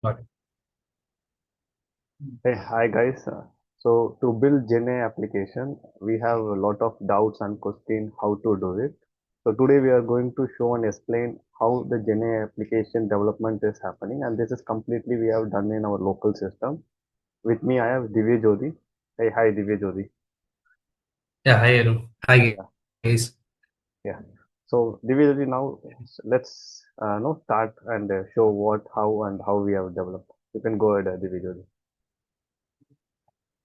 Got it. Hey, hi guys. So to build GenAI application, we have a lot of doubts and questions how to do it. So today we are going to show and explain how the GenAI application development is happening, and this is completely we have done in our local system. With me, I have Divya Jyoti. Hey, hi Divya Jyoti. Yeah, hi Arun. Hi Yeah, guys. yeah. So Divya Jyoti, now let's start and show what, how we have developed. You can go ahead, Divya Jyoti.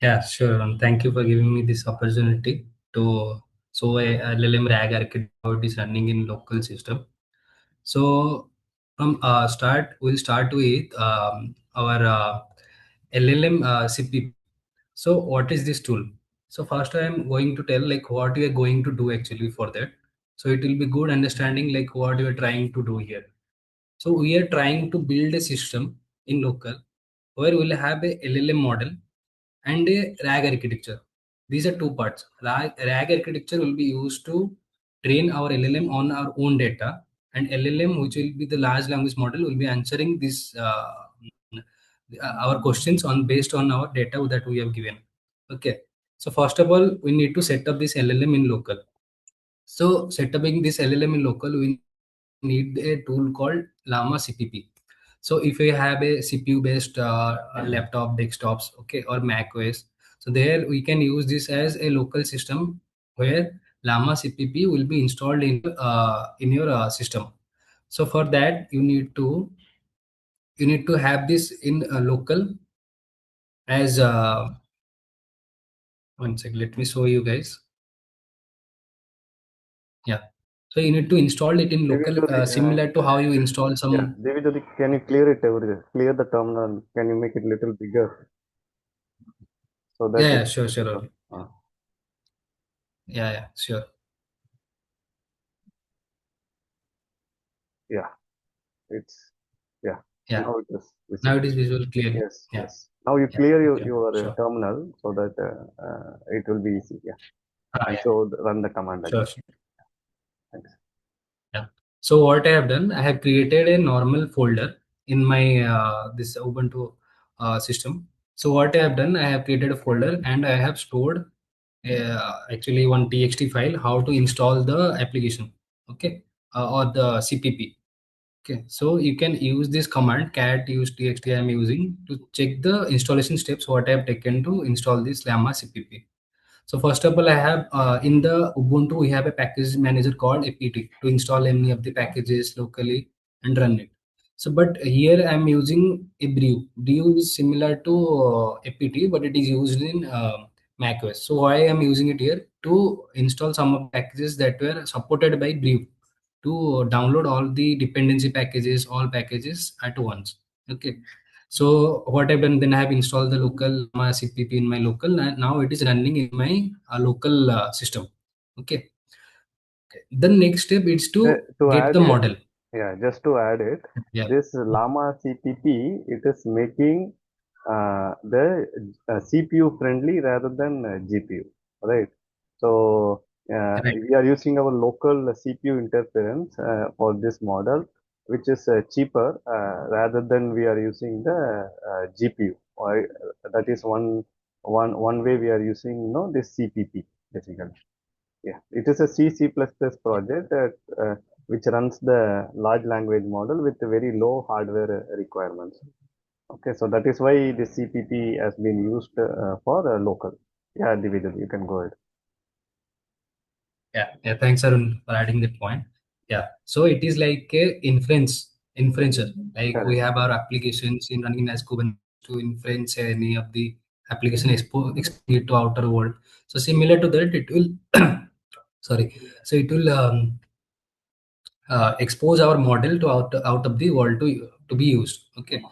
Yeah, sure. Thank you for giving me this opportunity to show a LLM RAG architecture how it is running in local system. So from we'll start with our LLM CP. So what is this tool? So first I am going to tell like what we are going to do actually for that. So it will be good understanding like what you are trying to do here. So we are trying to build a system in local where we'll have a LLM model and a RAG architecture. These are two parts. RAG architecture will be used to train our LLM on our own data, and LLM, which will be the large language model, will be answering this our questions on based on our data that we have given. Okay. So first of all, we need to set up this LLM in local. So setting this LLM in local, we need a tool called Llama CPP. So if you have a CPU based laptop, desktops, okay, or Mac OS, so there we can use this as a local system where Llama CPP will be installed in your system. So for that you need to have this in local as one sec. Let me show you guys. Yeah. So you need to install it in Divya local, Jyoti, similar to how you install yeah, some. Devi, can you clear it everything? Clear the terminal. Can you make it little bigger so that Yeah, it? yeah, sure, sure. Uh, Arun. uh, Yeah, yeah, sure. yeah, it's yeah. Yeah. Now it is Now visible. it is visual clearly. Yes, Yeah, yes. Now you yeah. clear Okay, your sure. terminal so that it will be easy. Yeah, and Yeah, show run the command sure, again. sure. Thanks. Yeah. So what I have done, I have created a normal folder in my this Ubuntu system. So what I have done, I have created a folder and I have stored actually one txt file how to install the application. Okay, or the CPP. Okay, so you can use this command cat use txt I am using to check the installation steps what I have taken to install this Llama CPP. So first of all, I have in the Ubuntu we have a package manager called apt to install any of the packages locally and run it. So but here I am using a brew. Brew is similar to apt, but it is used in macOS. So why I am using it here to install some of the packages that were supported by brew to download all the dependency packages, all packages at once. Okay. So what I've done, then I have installed the local CPP in my local, and now it is running in my local system. Okay. The next step is to To get add the it, model. yeah, just to add it, Yeah. this Llama CPP, it is making the CPU friendly rather than GPU, right? So Right. we are using our local CPU interference for this model, which is cheaper rather than we are using the GPU. Or, that is one way we are using, this CPP basically. Yeah, it is a C++ project which runs the large language model with very low hardware requirements. Okay, so that is why the CPP has been used for local. Yeah, Divijay, you can go ahead. Yeah. Yeah. Thanks, Arun, for adding that point. Yeah. So it is like a inferencer. Like we Correct. have our applications in running as Kubernetes to inference any of the application export it to outer world. So similar to that, it will sorry. So it will expose our model to out of the world to be used. Okay.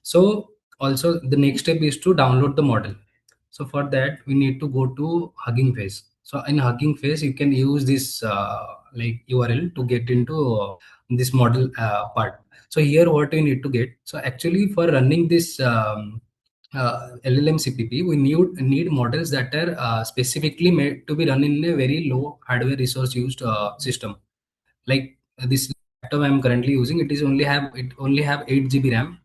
So also the next step is to download the model. So for that we need to go to Hugging Face. So in Hugging Face you can use this like URL to get into this model part. So here what we need to get, so actually for running this LLM CPP, we need models that are specifically made to be run in a very low hardware resource used system. Like this laptop I'm currently using, it only have 8 GB RAM,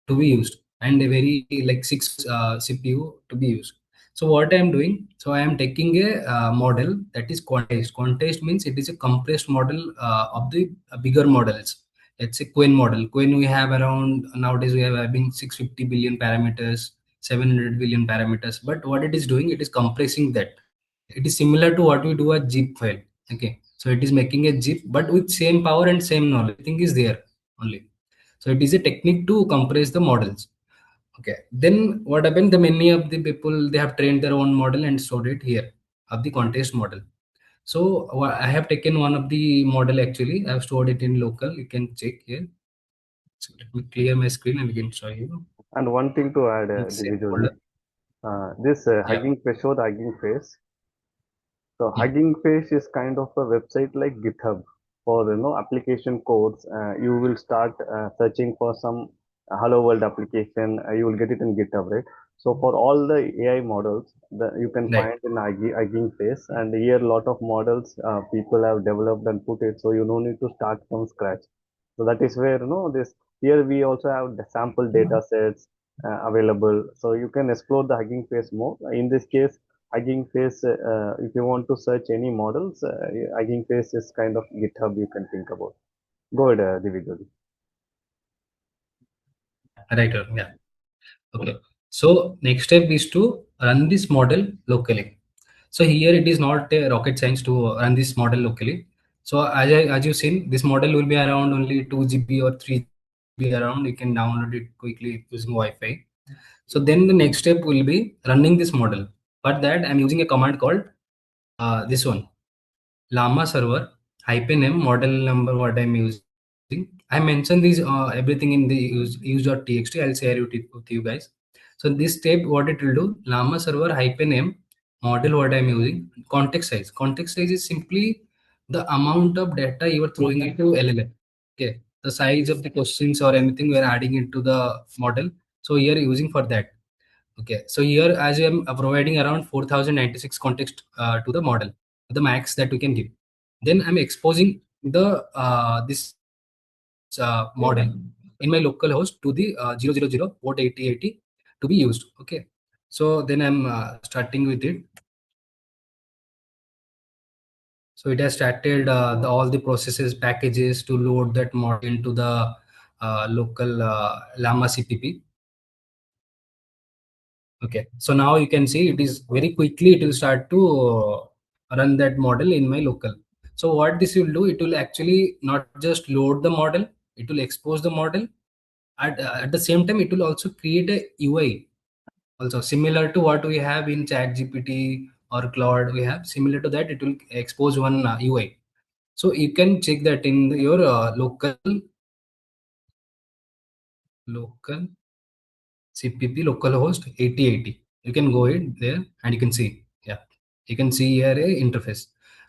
to be used, and a very like six CPU to be used. So what I am doing, so I am taking a model that is quantized. Quantized means it is a compressed model of the bigger models. Let's say Queen model. Queen we have around, nowadays we have having 650 billion parameters, 700 billion parameters. But what it is doing, it is compressing that. It is similar to what we do a zip file. Okay, so it is making a zip, but with same power and same knowledge. Everything is there only. So it is a technique to compress the models. Okay, then what happened? The many of the people, they have trained their own model and stored it here of the contest model. So I have taken one of the model actually. I have stored it in local. You can check here. So let me clear my screen and again show you. And one thing to add, It's same individually, folder. this Yeah, Hugging Face, show the Hugging Face. So yeah, Hugging Face is kind of a website like GitHub for application codes. You will start searching for some Hello World application. You will get it in GitHub, right? So for all the AI models that you can right. find in Hugging Face, and here a lot of models people have developed and put it, so you no need to start from scratch. So that is where this here we also have the sample data sets available, so you can explore the Hugging Face more. In this case, Hugging Face, if you want to search any models, Hugging Face is kind of GitHub you can think about. Go ahead, Divijay. Right. Yeah. Okay. So next step is to run this model locally. So here it is not a rocket science to run this model locally. So as you've seen, this model will be around only 2 GB or 3 GB around. You can download it quickly using Wi-Fi. So then the next step will be running this model. For that, I'm using a command called this one, llama server hyphen m model number what I'm using. I mentioned these everything in the use.txt. I'll share it with you guys. So this step what it will do, llama server hyphen m model what I'm using, context size. Context size is simply the amount of data you are throwing into LLM. Okay, the size of the questions or anything we are adding into the model. So here using for that. Okay, so here as I am providing around 4096 context to the model, the max that we can give. Then I'm exposing the this model in my local host to the 000 port 8080 to be used. Okay, so then I'm starting with it. So it has started all the processes packages to load that model into the local Llama CPP. Okay, so now you can see it is very quickly it will start to run that model in my local. So what this will do, it will actually not just load the model, it will expose the model. At the same time, it will also create a UI, also similar to what we have in Chat GPT or Claude. We have similar to that. It will expose one UI. So you can check that in your local CPP localhost 8080. You can go in there and you can see. Yeah, you can see here a interface.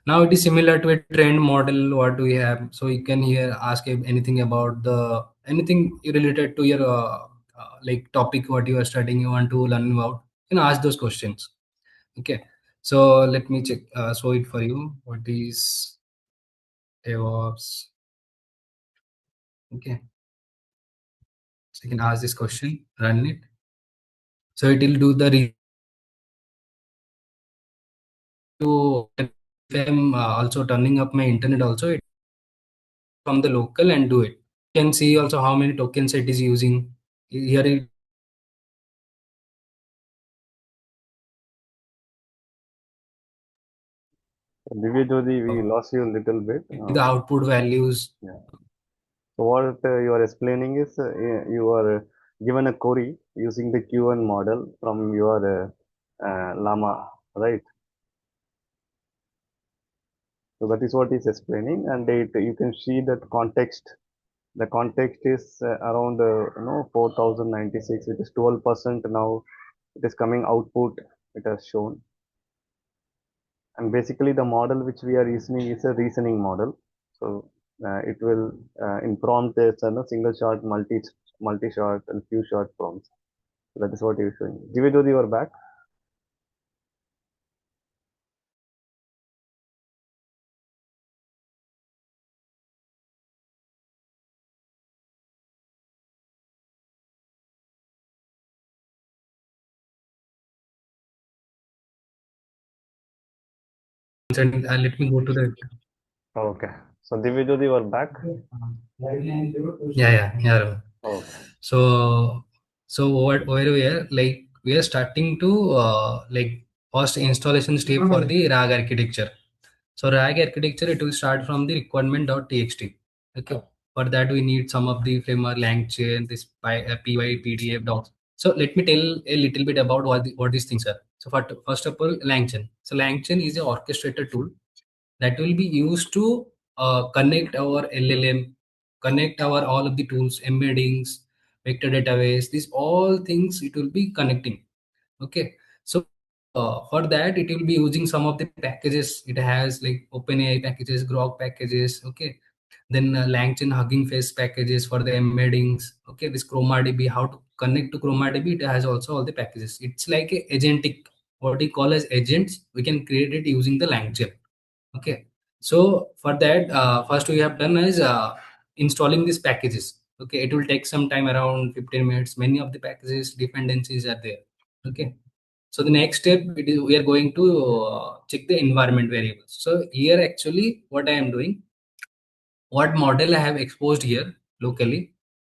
Now it is similar to a trained model what we have. So you can here ask anything about the anything related to your like topic what you are studying. You want to learn about. You can ask those questions. Okay. So let me check. Show it for you. What is DevOps? Okay. So you can ask this question. Run it. So it will do the to if I'm also turning up my internet also it from the local and do it. You can see also how many tokens it is using. Here it Divijay, we lost you a little bit. the output values. Yeah. So what you are explaining is you are given a query using the Q1 model from your Llama, right? So that is what is explaining, and you can see that context. The context is around 4096. It is 12% now. It is coming output. It has shown, and basically the model which we are using is a reasoning model. So it will in prompt there's a single shot, multi shot, and few short prompts. So that is what you're showing. Divijay, you are back. And let me go to the. Okay. So Divyajyoti, you are back. Yeah, yeah, yeah. Okay. So, so what where we are like we are starting to like first installation step for the RAG architecture. So RAG architecture it will start from the requirement.txt. Okay. For that we need some of the framework LangChain, this py, PDF docs. So let me tell a little bit about what these things are. So first of all, LangChain. So LangChain is an orchestrator tool that will be used to connect our LLM, connect our all of the tools, embeddings, vector database, these all things it will be connecting. Okay, so for that it will be using some of the packages. It has like OpenAI packages, Grok packages. Okay, then LangChain Hugging Face packages for the embeddings. Okay, this ChromaDB, how to connect to ChromaDB. It has also all the packages. It's like a agentic, what we call as agents. We can create it using the LangChain. Okay, so for that first we have done is installing these packages. Okay, it will take some time, around 15 minutes. Many of the packages dependencies are there. Okay, so the next step we are going to check the environment variables. So here actually what I am doing, what model I have exposed here locally,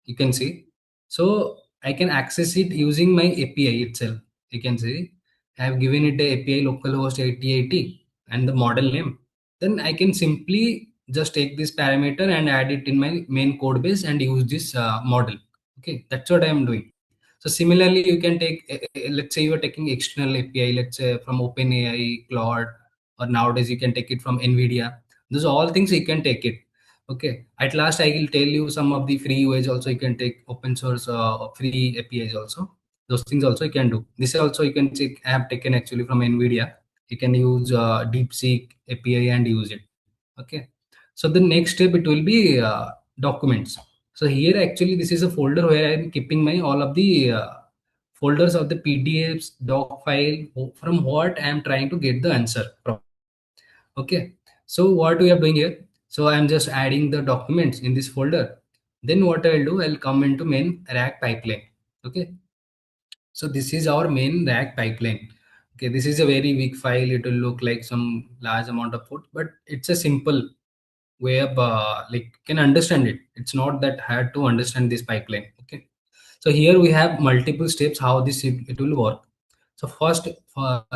you can see. So I can access it using my API itself. You can see I have given it a API localhost 8080 and the model name. Then I can simply just take this parameter and add it in my main code base and use this model. Okay, that's what I am doing. So similarly, you can take, let's say you are taking external API, let's say from OpenAI, Claude, or nowadays you can take it from NVIDIA. Those are all things you can take it. Okay. At last, I will tell you some of the free ways also you can take open source free APIs also. Those things also you can do. This also you can check. I have taken actually from NVIDIA. You can use DeepSeek API and use it. Okay. So the next step it will be documents. So here actually this is a folder where I am keeping my all of the folders of the PDFs, doc file from what I am trying to get the answer from. Okay, so what we are doing here, so I'm just adding the documents in this folder. Then what I'll do, I'll come into main rack pipeline. Okay, so this is our main rack pipeline. Okay, this is a very big file. It will look like some large amount of code, but it's a simple way of like can understand it. It's not that hard to understand this pipeline. Okay, so here we have multiple steps how this it will work. So first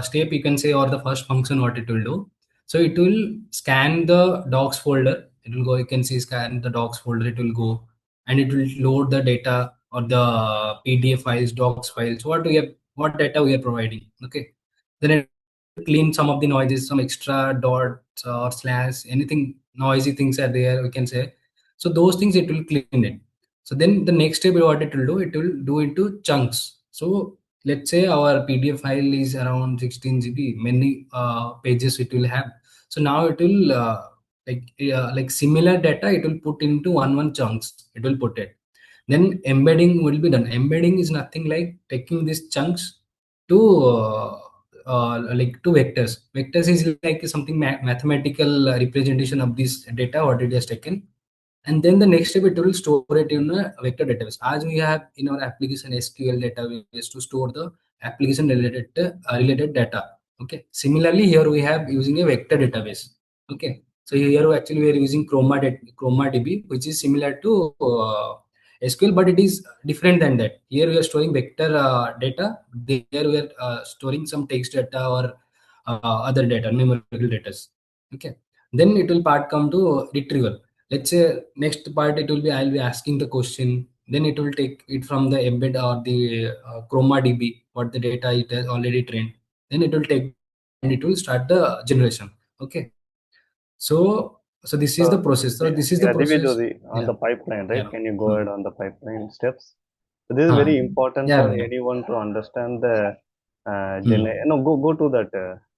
step you can say, or the first function what it will do. So it will scan the docs folder. It will go. You can see scan the docs folder. It will go and it will load the data or the PDF files, docs files. What we have, what data we are providing. Okay. Then it will clean some of the noises, some extra dots or slash, anything noisy things are there. We can say. So those things it will clean it. So then the next step what it will do into chunks. So let's say our PDF file is around 16 GB, many pages it will have. So now it will like similar data it will put into one chunks. It will put it. Then embedding will be done. Embedding is nothing like taking these chunks to like to vectors. Vectors is like something mathematical representation of this data what it has taken, and then the next step it will store it in a vector database. As we have in our application SQL database to store the application related data. Okay, similarly here we have using a vector database. Okay, so here actually we are using ChromaDB, which is similar to SQL, but it is different than that. Here we are storing vector data. There we are storing some text data or other data, numerical data. Okay, then it will part come to retrieval. Let's say next part it will be, I'll be asking the question, then it will take it from the embed or the ChromaDB, what the data it has already trained. Then it will take and it will start the generation. Okay, so this is the So, process. So this is the yeah, process. Divyajyoti, on Yeah, the pipeline, right? yeah. Can you go Hmm. ahead on the pipeline steps? So this is Huh. very important Yeah, for yeah. anyone to understand the Hmm. no, go to that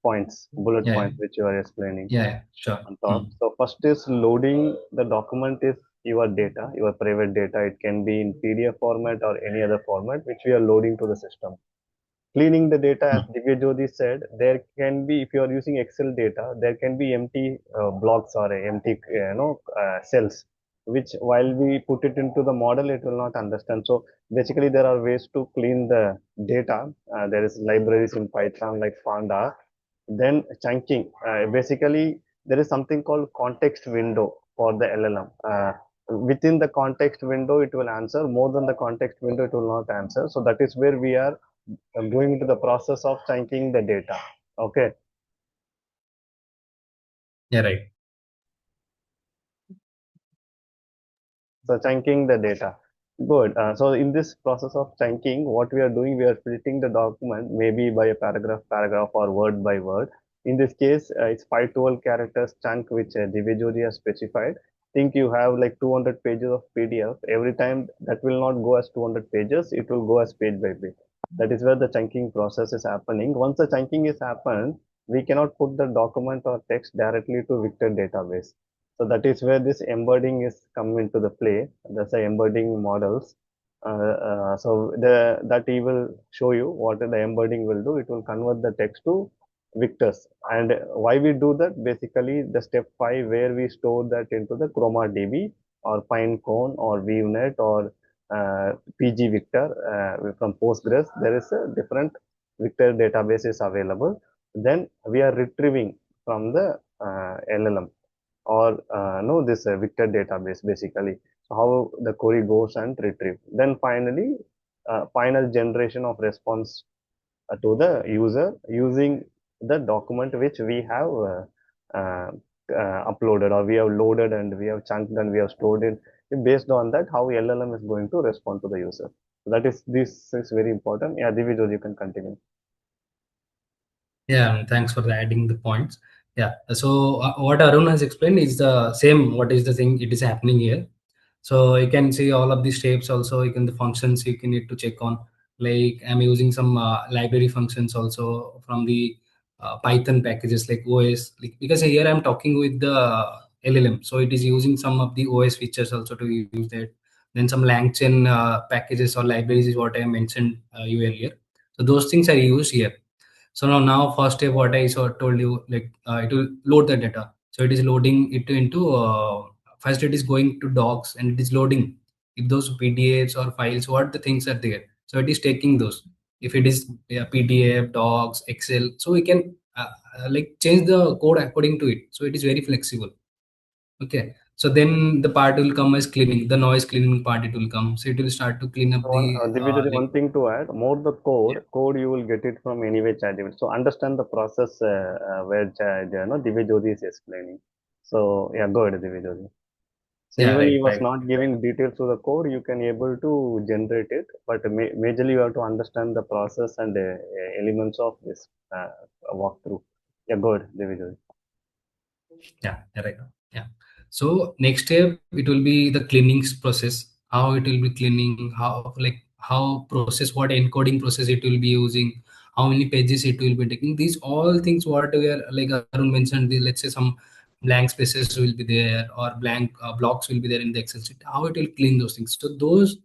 points, bullet Yeah, yeah, points which you are explaining yeah. Sure. on Hmm. top. So first is loading the document is your data, your private data. It can be in PDF format or any other format which we are loading to the system. Cleaning the data, as Hmm. Divya Jyoti said, there can be, if you are using Excel data, there can be empty blocks or empty cells, which while we put it into the model it will not understand. So basically there are ways to clean the data. There is libraries in Python like Panda, Then chunking. Basically, there is something called context window for the LLM. Within the context window, it will answer. More than the context window, it will not answer. So that is where we are going into the process of chunking the data. Okay. Yeah, right. So chunking the data. Good. So in this process of chunking, what we are doing, we are splitting the document maybe by a paragraph, or word by word. In this case, it's 512 characters chunk which Divijodi has specified. Think you have like 200 pages of PDF. Every time that will not go as 200 pages, it will go as page by page. That is where the chunking process is happening. Once the chunking is happened, we cannot put the document or text directly to vector database. So that is where this embedding is come into the play. That's the embedding models. So that he will show you what the embedding will do. It will convert the text to vectors. And why we do that? Basically, the step 5 where we store that into the Chroma DB or Pinecone or ViewNet or PG Vector from Postgres. There is a different vector databases available. Then we are retrieving from the LLM or no this vector database basically. So how the query goes and retrieve. Then finally, final generation of response to the user using the document which we have uh, uploaded, or we have loaded and we have chunked and we have stored it. Based on that, how LLM is going to respond to the user. So that is, this is very important. Yeah, Divijay, you can continue. Yeah, thanks for adding the points. Yeah, so what Arun has explained is the same. What is the thing? It is happening here. So you can see all of these steps. Also, you can the functions you can need to check on. Like I'm using some library functions also from the Python packages like OS. Like, because here I'm talking with the LLM, so it is using some of the OS features also to use that. Then some LangChain packages or libraries is what I mentioned you earlier. So those things are used here. So now first step, what I told you, like it will load the data. So it is loading it into first it is going to docs and it is loading if those PDFs or files, what the things are there. So it is taking those. If it is PDF, docs, Excel, so we can like change the code according to it. So it is very flexible. Okay. So then the part will come as cleaning, the noise cleaning part. It will come. So it will start to clean up One, the Divya, like one thing to add, more the yeah. code you will get it from anyway ChatGPT. So understand the process where Divya Jyoti is explaining. So yeah, go ahead, Divya Jyoti. So Yeah, even he right, was right. not giving details to the code, you can able to generate it, but majorly you have to understand the process and elements of this walkthrough. Yeah, go ahead, Divya Jyoti. Yeah, yeah, right. Yeah. So next step, it will be the cleaning process. How it will be cleaning, how like how process, what encoding process it will be using, how many pages it will be taking. These all things what we are like Arun mentioned. Let's say some blank spaces will be there or blank blocks will be there in the Excel sheet. How it will clean those things. So those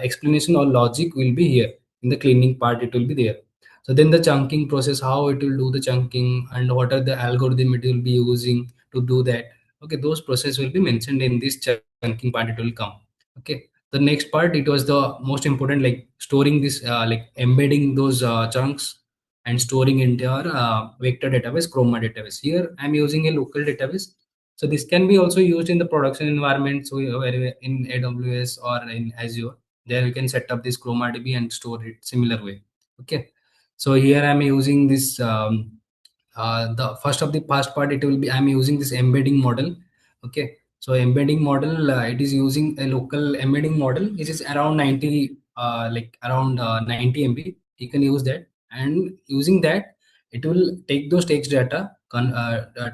explanation or logic will be here in the cleaning part. It will be there. So then the chunking process, how it will do the chunking and what are the algorithm it will be using to do that. Okay, those process will be mentioned in this chunking part. It will come. Okay, the next part, it was the most important, like storing this, like embedding those chunks and storing into our vector database, Chroma database. Here I'm using a local database. So this can be also used in the production environment. So in AWS or in Azure, there you can set up this Chroma DB and store it similar way. Okay, so here I'm using this the first of the past part. It will be I'm using this embedding model. Okay, so embedding model, it is using a local embedding model which is around 90 like around 90 MB. You can use that, and using that it will take those text data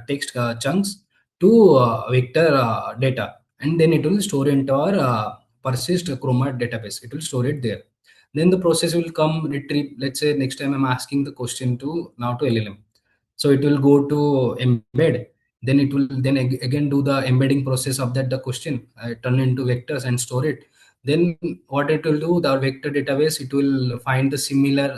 text chunks to vector data, and then it will store into our persist Chroma database. It will store it there. Then the process will come retrieve. Let's say next time I'm asking the question to now to LLM, so it will go to embed. Then it will then again do the embedding process of that the question, turn into vectors and store it. Then what it will do, the vector database, it will find the similar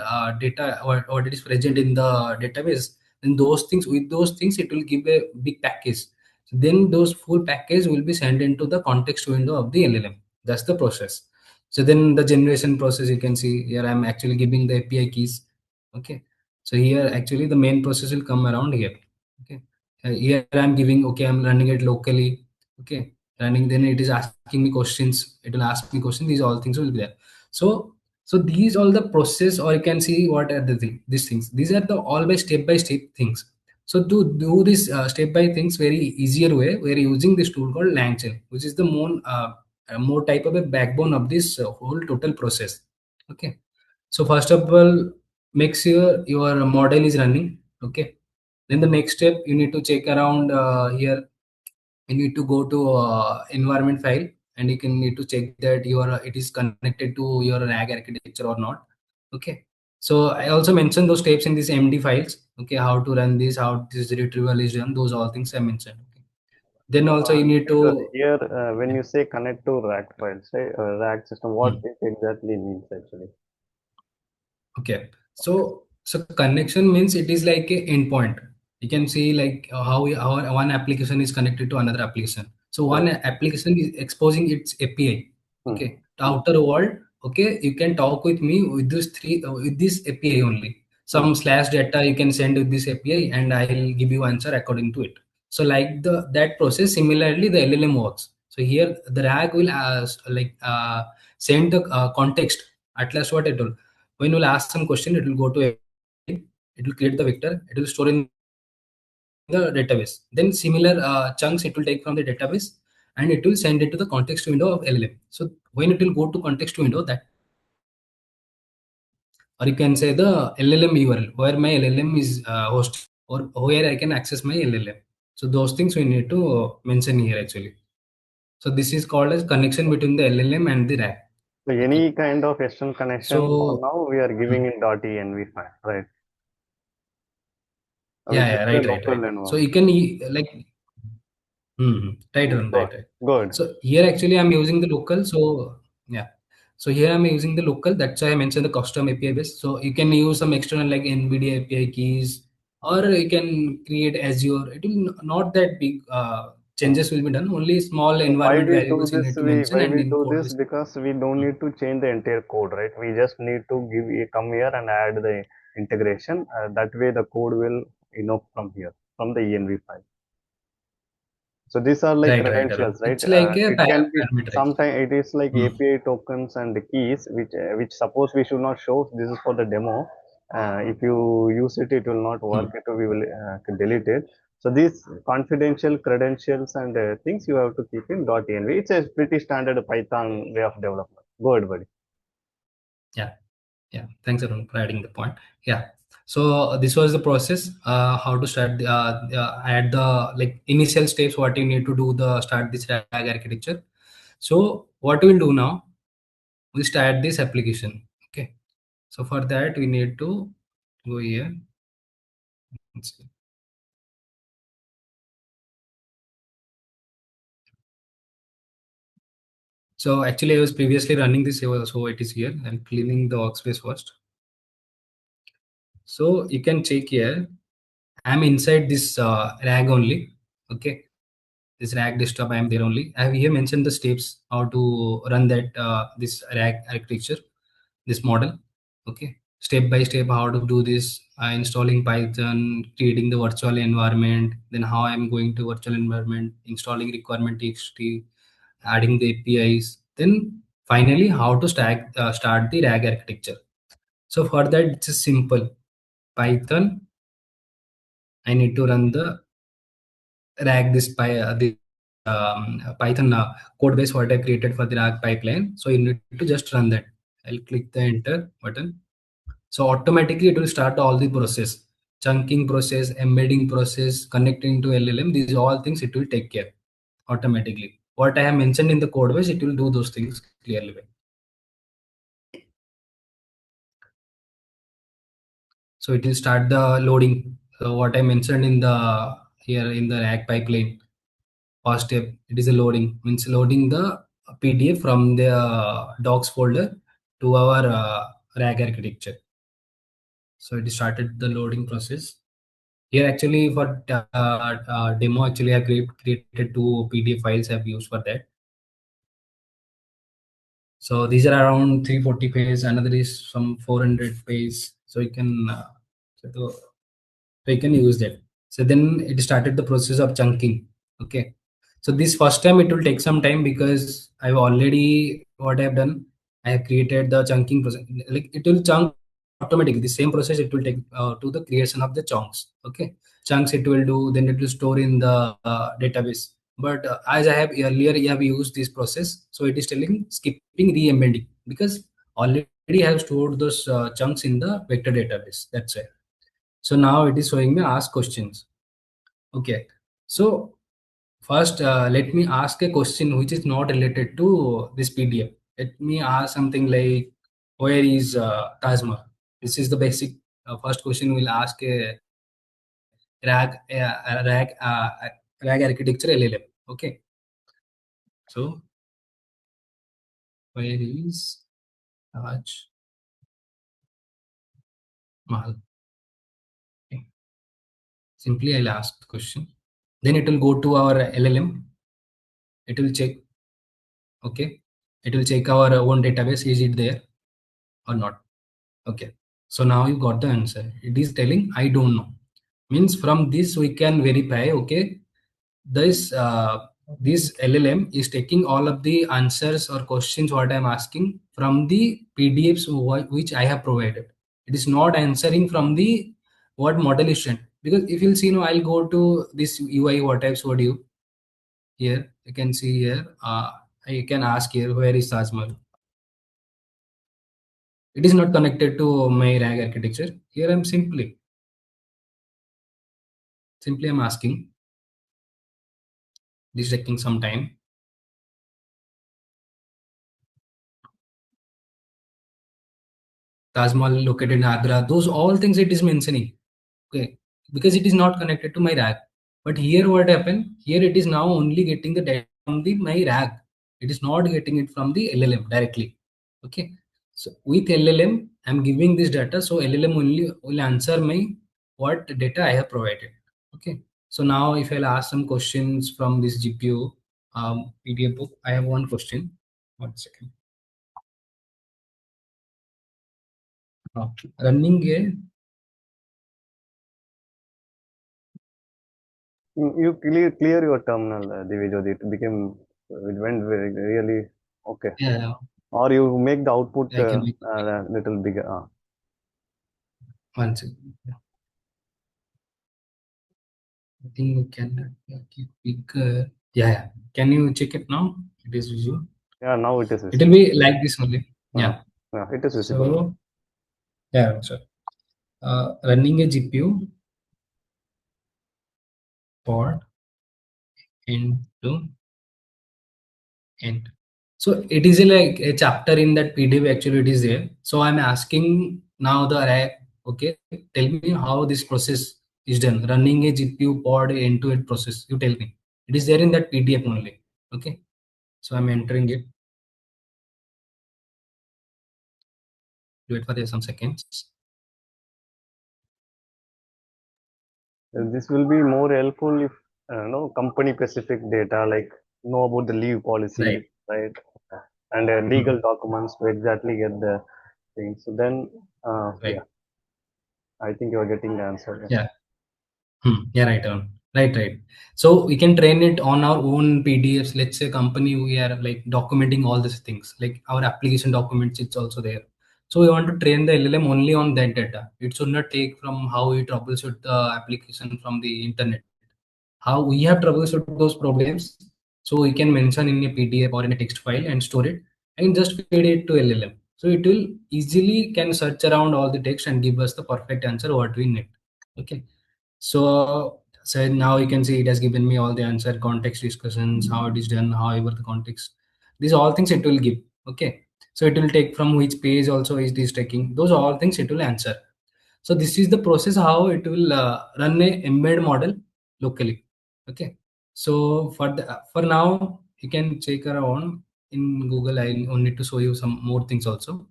data or what it is present in the database. Then those things, with those things it will give a big package. So then those full package will be sent into the context window of the LLM. That's the process. So then the generation process, you can see here I'm actually giving the API keys. Okay, So here actually the main process will come around here. Okay. Here I'm giving, okay, I'm running it locally. Okay. Running, then it is asking me questions. It will ask me questions. These all things will be there. So so these all the process, or you can see what are the these things. These are the all by step things. So to do this step by things very easier way, we're using this tool called LangChain, which is the more type of a backbone of this whole total process. Okay. So first of all, make sure your model is running. Okay. Then the next step, you need to check around here. You need to go to environment file, and you can need to check that your it is connected to your RAG architecture or not. Okay. So I also mentioned those steps in these MD files. Okay, how to run this, how this retrieval is done. Those all things I mentioned. Okay. Then So, also you need Actually, to, here, when yeah. you say connect to rack files, say rack system, what Hmm. it exactly means actually? Okay. So connection means it is like a endpoint. You can see like how one application is connected to another application. So one Right. application is exposing its API. Hmm. Okay. The outer world. Okay. You can talk with me with this with this API only. Hmm. Some slash data you can send with this API, and I'll give you answer according to it. So like the that process, similarly the LLM works. So here the RAG will send the context. At last what I told, when you'll ask some question, it will go to a, it will create the vector, it will store in the database. Then similar chunks it will take from the database, and it will send it to the context window of LLM. So when it will go to context window, that is the LLM URL, or you can say the LLM URL where my LLM is hosted, or where I can access my LLM. So those things we need to mention here actually. So this is called as connection between the LLM and the RAG. So Okay. any kind of external connection for So now we are hmm. giving in .env file, right? Yeah, Which is yeah, the right, right, local right. So environment. you can like, right, Hmm. Arun, Good. right, right. Good. So here actually I'm using the local. So yeah. So here I'm using the local. That's why I mentioned the custom API base. So you can use some external like NVIDIA API keys, or you can create Azure. It will not that big Hmm. changes will be done. Only small So why environment we do variables you this? need to mention, Why and we in do code this? base. Because we don't Hmm. need to change the entire code, right? We just need to come here and add the integration. That way, the code will from here from the env file. So these are like Right, right, Arun. credentials, right? It's like a It can be parameterized. sometimes it is like Hmm. API tokens and the keys, which suppose we should not show. This is for the demo. If you use it, it will not work. Hmm. We will delete it. So these confidential credentials and things you have to keep in .env. It's a pretty standard Python way of development. Go ahead, buddy. Yeah. Yeah, thanks Arun for adding the point. Yeah, so this was the process. How to start at the like initial steps. What you need to do the start this RAG architecture. So what we'll do now, we start this application. Okay. So for that we need to go here. Let's see. So actually I was previously running this, so it is here. I'm cleaning the workspace first. So you can check here. I'm inside this RAG only. Okay. This RAG desktop, I am there only. I have here mentioned the steps how to run that this RAG architecture, this model. Okay. Step by step how to do this, installing Python, creating the virtual environment, then how I'm going to virtual environment, installing requirement txt, adding the APIs, then finally how to start the RAG architecture. So for that it's just simple. Python, I need to run the RAG this Python code base what I created for the RAG pipeline. So you need to just run that. I'll click the enter button. So automatically it will start all the process, chunking process, embedding process, connecting to LLM. These all things it will take care automatically. What I have mentioned in the code base, it will do those things clearly. So it will start the loading. So what I mentioned in the here in the RAG pipeline. First step, it is a loading, means loading the PDF from the docs folder to our RAG architecture. So it started the loading process. Here actually for demo, actually I created two PDF files I've used for that. So these are around 340 pages. Another is some 400 pages. So you can So we can use that. So then it started the process of chunking. Okay. So this first time it will take some time because I've already what I've done. I have created the chunking process. Like it will chunk automatically. The same process it will take to the creation of the chunks. Okay. Chunks it will do. Then it will store in the database. But as I have earlier I have used this process, so it is telling skipping re-embedding because already I have stored those chunks in the vector database. That's it. So now it is showing me ask questions. Okay. So first, let me ask a question which is not related to this PDF. Let me ask something like, where is Taj Mahal? This is the basic first question we'll ask a RAG architecture LLM. Okay. So where is Taj Mahal? Okay. Simply I'll ask the question. Then it will go to our LLM. It will check. Okay. It will check our own database. Is it there or not? Okay. So now you got the answer. It is telling I don't know. Means from this we can verify. Okay, this LLM is taking all of the answers or questions what I am asking from the PDFs which I have provided. It is not answering from the what model is sent. Because if you'll see now, I'll go to this UI what I've showed you here. You can see here. I can ask here where is Taj Mahal. It is not connected to my RAG architecture. Here I'm simply I'm asking. This is taking some time. Taj Mahal located in Agra. Those all things it is mentioning. Okay, because it is not connected to my RAG. But here what happened? Here it is now only getting the data from the my RAG. It is not getting it from the LLM directly. Okay. So with LLM, I'm giving this data. So LLM only will answer my what data I have provided. Okay. So now if I'll ask some questions from this GPU PDF book, I have one question. 1 second. Running a You clear your terminal, Divijot. It became it went very really okay. yeah, Or you make the output I can make a little bigger. 1 second. I think we can make it bigger. Yeah, yeah. Can you check it now? It is visual. Yeah, now it is It will visible. be like this only. Uh, Yeah. yeah, it is visible now. So yeah, so running a GPU pod into end. So it is like a chapter in that PDF. Actually, it is there. So I'm asking now the array. Okay, tell me how this process is done. Running a GPU pod end-to-end process. You tell me. It is there in that PDF only. Okay. So I'm entering it. Wait for some seconds. This will be more helpful if company specific data like know about the leave policies, Right. right? And legal Hmm. documents to exactly get the thing. So then, yeah, Right. I think you are getting the answer. Yeah. Yeah. Yeah. Right. On. Right. Right. So we can train it on our own PDFs. Let's say company we are like documenting all these things, like our application documents. It's also there. So we want to train the LLM only on that data. It should not take from how we troubleshoot the application from the internet. How we have troubleshoot those problems. So we can mention in a PDF or in a text file and store it and just feed it to LLM. So it will easily can search around all the text and give us the perfect answer what we need. Okay. So now you can see it has given me all the answer, context discussions, how it is done, however the context. These all things it will give. Okay. So it will take from which page also is this taking. Those all things it will answer. So this is the process how it will run a embed model locally. Okay. So for now you can check around in Google. I need to show you some more things also.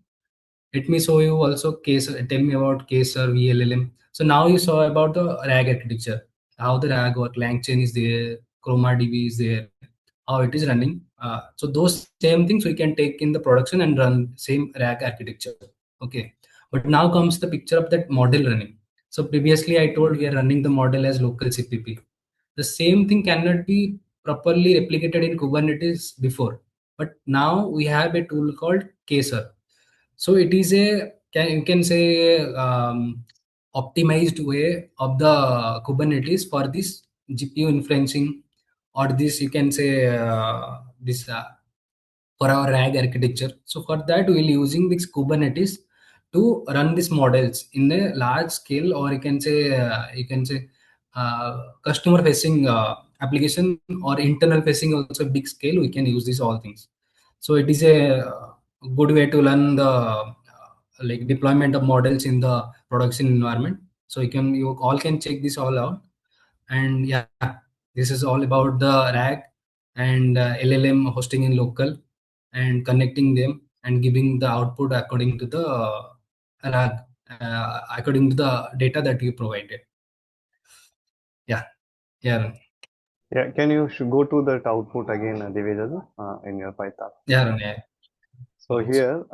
Let me show you also case. Tell me about case or VLLM. So now you saw about the RAG architecture, how the RAG or LangChain is there, Chroma DB is there, how it is running. So those same things we can take in the production and run same RAG architecture. Okay. But now comes the picture of that model running. So previously I told we are running the model as local CPP. The same thing cannot be properly replicated in Kubernetes before, but now we have a tool called Kser. So it is you can say optimized way of the Kubernetes for this GPU inferencing, or this you can say this for our RAG architecture. So for that, we'll using this Kubernetes to run these models in a large scale, or you can say customer facing application, or internal facing also big scale. We can use these all things. So it is a good way to learn the like deployment of models in the production environment. So you all can check this all out. And yeah, this is all about the RAG and LLM hosting in local, and connecting them and giving the output according to the RAG, according to the data that you provided. Yeah, yeah, Yeah, can you go to that output again, Divyaja, in your Python? yeah. So Once, here,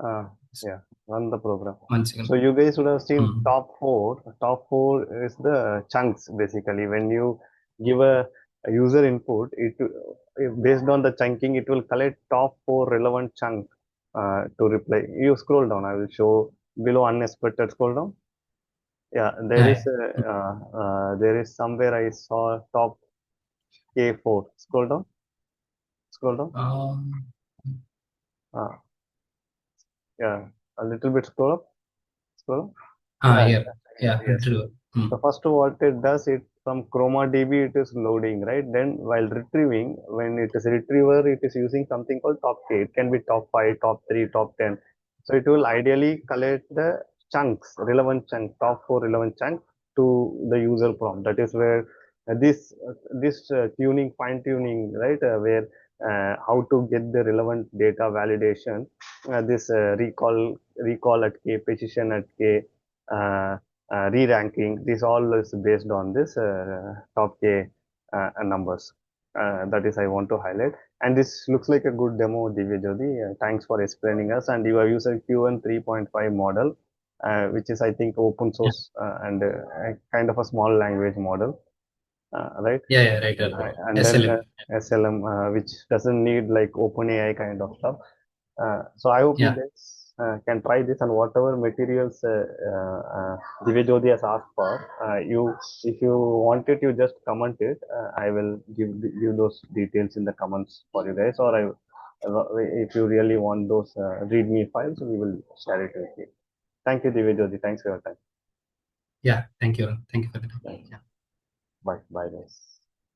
yeah, run the program. once So again. you guys would have seen Hmm. top four. Top four is the chunks basically. When you give a user input, based on the chunking, it will collect top four relevant chunk to reply. You scroll down. I will show below unexpected. Scroll down. Yeah, Yeah. there is somewhere I saw top K4. Scroll down. Scroll down. Um, Uh, yeah, a little bit scroll up. Scroll up. Yeah, Here. yeah, Yeah. yes. Retrieval. Hmm. So first what it does, it from ChromaDB it is loading, right? Then while retrieving, when it is retriever, it is using something called top K. It can be top 5, top 3, top 10. So it will ideally collect the chunks, relevant chunk, top 4 relevant chunk to the user prompt. That is where this tuning, fine tuning, right? Where how to get the relevant data validation, this recall at K, precision at K, uh, re-ranking. This all is based on this top K numbers. That is I want to highlight. And this looks like a good demo, Divya Jyoti. Thanks for explaining us. And you are using Q1 3.5 model, which is I think open Yeah. source and kind of a small language model, right? Yeah. Yeah. Right. Right. Right. And then SLM. SLM, which doesn't need like OpenAI kind of stuff. So I hope you Yeah. guys can try this, and whatever materials Divya Jyoti has asked for, if you want it, you just comment it. I will give those details in the comments for you guys, or if you really want those README files, we will share it with you. Thank you, Divya Jyoti. Thanks for your time. Yeah. Thank you. Thank you for the time. Thanks. Yeah. Bye. Bye, guys.